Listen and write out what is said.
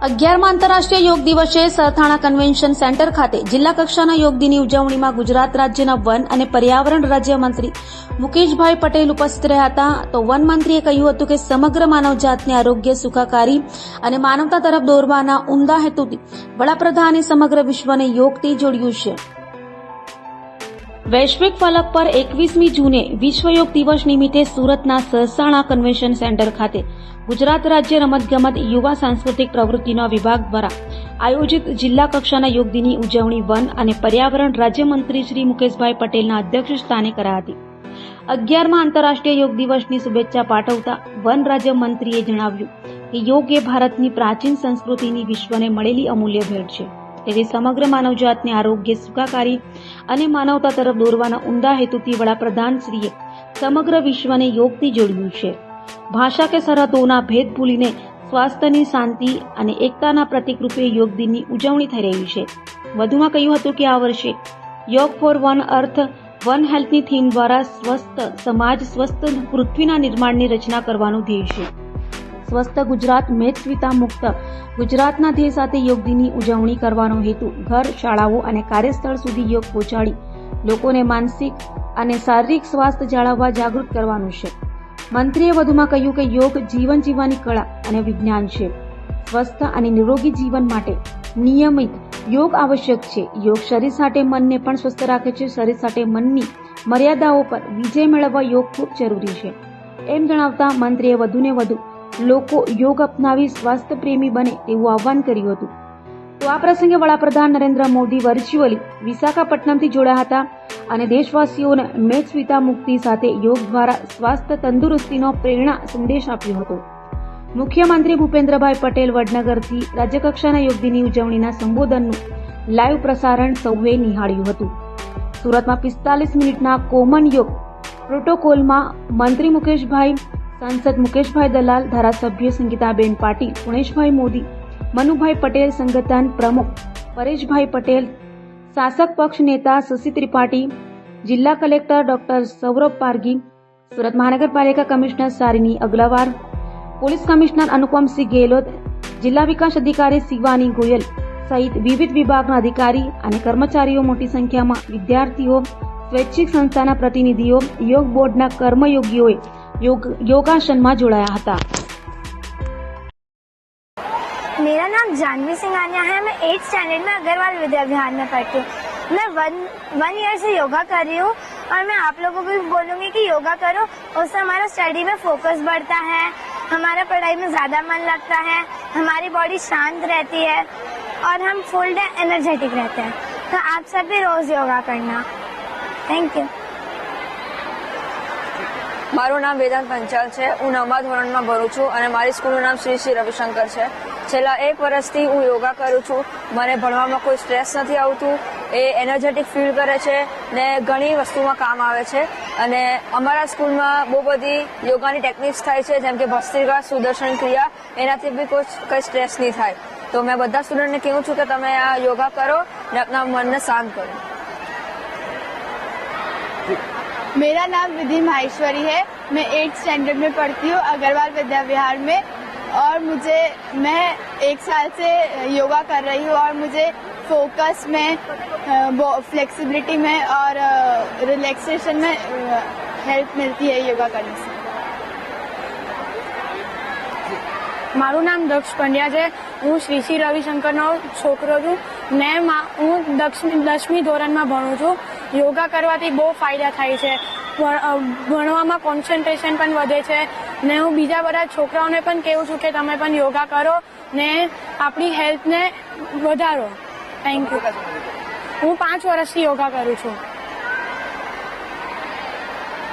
અગિયારમાં આંતરરાષ્ટ્રીય યોગ દિવસે સરથાણા કન્વેન્શન સેન્ટર ખાતે જિલ્લા કક્ષાના યોગ દિનની ઉજવણીમાં ગુજરાત રાજ્યના વન અને પર્યાવરણ રાજ્યમંત્રી મુકેશભાઈ પટેલ ઉપસ્થિત રહ્યા હતા. તો વન મંત્રીએ કહ્યું હતું કે સમગ્ર માનવજાતને આરોગ્ય, સુખાકારી અને માનવતા તરફ દોરવાના ઉમદા હેતુથી વડાપ્રધાને સમગ્ર વિશ્વને યોગથી જોડ્યું છે. વૈશ્વિક ફલક પર 21મી જૂને વિશ્વ યોગ દિવસ નિમિત્તે સુરતના સરસાણા કન્વેન્શન સેન્ટર ખાતે ગુજરાત રાજ્ય રમતગમત યુવા સાંસ્કૃતિક પ્રવૃત્તિના વિભાગ દ્વારા આયોજિત જિલ્લા કક્ષાના યોગ દિનની ઉજવણી વન અને પર્યાવરણ રાજ્યમંત્રી શ્રી મુકેશભાઈ પટેલના અધ્યક્ષ સ્થાને કરાઈ હતી. 11મા આંતરરાષ્ટ્રીય યોગ દિવસની શુભેચ્છા પાઠવતા વન રાજ્યમંત્રીએ જણાવ્યું કે યોગ એ ભારતની પ્રાચીન સંસ્કૃતિની વિશ્વને મળેલી અમૂલ્ય ભેટ છે. તેથી સમગ્ર માનવજાતને આરોગ્ય, સુખાકારી અને માનવતા તરફ દોરવાના ઉમદા હેતુથી વડાપ્રધાનશ્રીએ સમગ્ર વિશ્વને યોગથી જોડ્યું છે. ભાષા કે સરહદોના ભેદ ભૂલીને સ્વાસ્થ્યની, શાંતિ અને એકતાના પ્રતીક રૂપે યોગ દિનની ઉજવણી થઈ રહી છે. વધુમાં કહ્યું હતું કે આ વર્ષે yoga for one earth one હેલ્થની થીમ દ્વારા સ્વસ્થ સમાજ, સ્વસ્થ પૃથ્વીના નિર્માણની રચના કરવાનું ધ્યેય છે. સ્વસ્થ ગુજરાત, મેદસ્વીતા મુક્ત ગુજરાતના ધ્યેય સાથે યોગ દિનની ઉજવણી કરવાનો હેતુ ઘર, શાળાઓ અને કાર્યસ્થળ સુધી યોગ પહોંચાડી લોકોને માનસિક અને શારીરિક સ્વાસ્થ્ય જાળવવા જાગૃત કરવાનું છે. મંત્રીએ વધુમાં કહ્યું કે યોગ જીવન જીવવાની કળા અને વિજ્ઞાન છે. સ્વસ્થ અને નિરોગી જીવન માટે નિયમિત યોગ આવશ્યક છે. યોગ શરીર સાથે મનને પણ સ્વસ્થ રાખે છે. શરીર સાથે મનની મર્યાદાઓ પર વિજય મેળવવા યોગ ખૂબ જરૂરી છે એમ જણાવતા મંત્રીએ વધુને વધુ લોકો યોગ અપનાવી સ્વાસ્થ્ય પ્રેમી બને તેવું આહ્વાન કર્યું હતું. તો આ પ્રસંગે વડાપ્રધાન નરેન્દ્ર મોદી વર્ચ્યુઅલી વિશાખાપટ્ટનમથી જોડાયા હતા અને દેશવાસીઓને મેદસ્વીતા મુક્તિ સાથે યોગ દ્વારા સ્વાસ્થ્ય તંદુરસ્તીનો પ્રેરણા સંદેશ આપ્યો હતો. મુખ્યમંત્રી ભૂપેન્દ્રભાઈ પટેલ વડનગરથી રાજ્યકક્ષાના યોગ દિનની ઉજવણીના સંબોધનનું લાઈવ પ્રસારણ સૌએ નિહાળ્યું હતું. સુરતમાં 45 મિનિટના કોમન યોગ પ્રોટોકોલમાં મંત્રી મુકેશભાઈ, સાંસદ મુકેશભાઈ દલાલ, ધારાસભ્ય સંગીતાબેન પાટીલ, પુણેશભાઈ મોદી, મનુભાઈ પટેલ, સંગઠન પ્રમુખ પરેશભાઈ પટેલ, શાસક પક્ષ નેતા શશી ત્રિપાઠી, જિલ્લા કલેક્ટર ડોક્ટર સૌરભ પારગી, સુરત મહાનગરપાલિકા commissioner Shalini Agrawal, police commissioner Anupamsinh Gehlot, જિલ્લા વિકાસ અધિકારી શિવાની ગોયલ સહિત વિવિધ વિભાગના અધિકારી અને કર્મચારીઓ, મોટી સંખ્યામાં વિદ્યાર્થીઓ, સ્વૈચ્છિક સંસ્થાના પ્રતિનિધિઓ, યોગ બોર્ડના કર્મયોગીઓએ योगासन जोड़ाया था. मेरा नाम जानवी सिंघानिया है. मैं 8th स्टैंडर्ड में अग्रवाल विद्या विहार में पढ़ती हूँ. मैं वन ईयर से योगा कर रही हूँ और मैं आप लोगों को भी बोलूँगी कि योगा करो. उससे हमारा स्टडी में फोकस बढ़ता है, हमारा पढ़ाई में ज़्यादा मन लगता है, हमारी बॉडी शांत रहती है और हम फुल डे एनर्जेटिक रहते हैं. तो आप सब भी रोज़ योगा करना. Thank you. મારું નામ વેદાંત પંચાલ છે. હું 9મા ધોરણમાં ભણું છું અને મારી સ્કૂલનું નામ શ્રી શ્રી રવિશંકર છે. છેલ્લા 1 વર્ષથી હું યોગા કરું છું. મને ભણવામાં કોઈ સ્ટ્રેસ નથી આવતું. એ એનર્જેટિક ફીલ કરે છે ને ઘણી વસ્તુમાં કામ આવે છે. અને અમારા સ્કૂલમાં બહુ બધી યોગાની ટેકનિક્સ થાય છે, જેમ કે ભસ્ત્રિકા, સુદર્શન ક્રિયા. એનાથી બી કંઈ સ્ટ્રેસ નહીં થાય. તો મેં બધા સ્ટુડન્ટને કહું છું કે તમે આ યોગા કરો ને આપણા મનને શાંત કરો. मेरा नाम विधि माहेश्वरी है. मैं 8th स्टैंडर्ड में पढ़ती हूँ अग्रवाल विद्या विहार में और मैं 1 साल से योगा कर रही हूँ और मुझे फोकस में, फ्लेक्सिबिलिटी में और रिलैक्सेशन में हेल्प मिलती है योगा करने से. મારું નામ દક્ષ પંડ્યા છે. હું શ્રી શ્રી રવિશંકરનો છોકરો છું. હું 10મી ધોરણમાં ભણું છું. યોગા કરવાથી બહુ ફાયદા થાય છે. ભણવામાં કોન્સન્ટ્રેશન પણ વધે છે ને હું બીજા બધા છોકરાઓને પણ કહું છું કે તમે પણ યોગા કરો ને આપણી હેલ્થને વધારો. Thank you. હું 5 વર્ષથી યોગા કરું છું.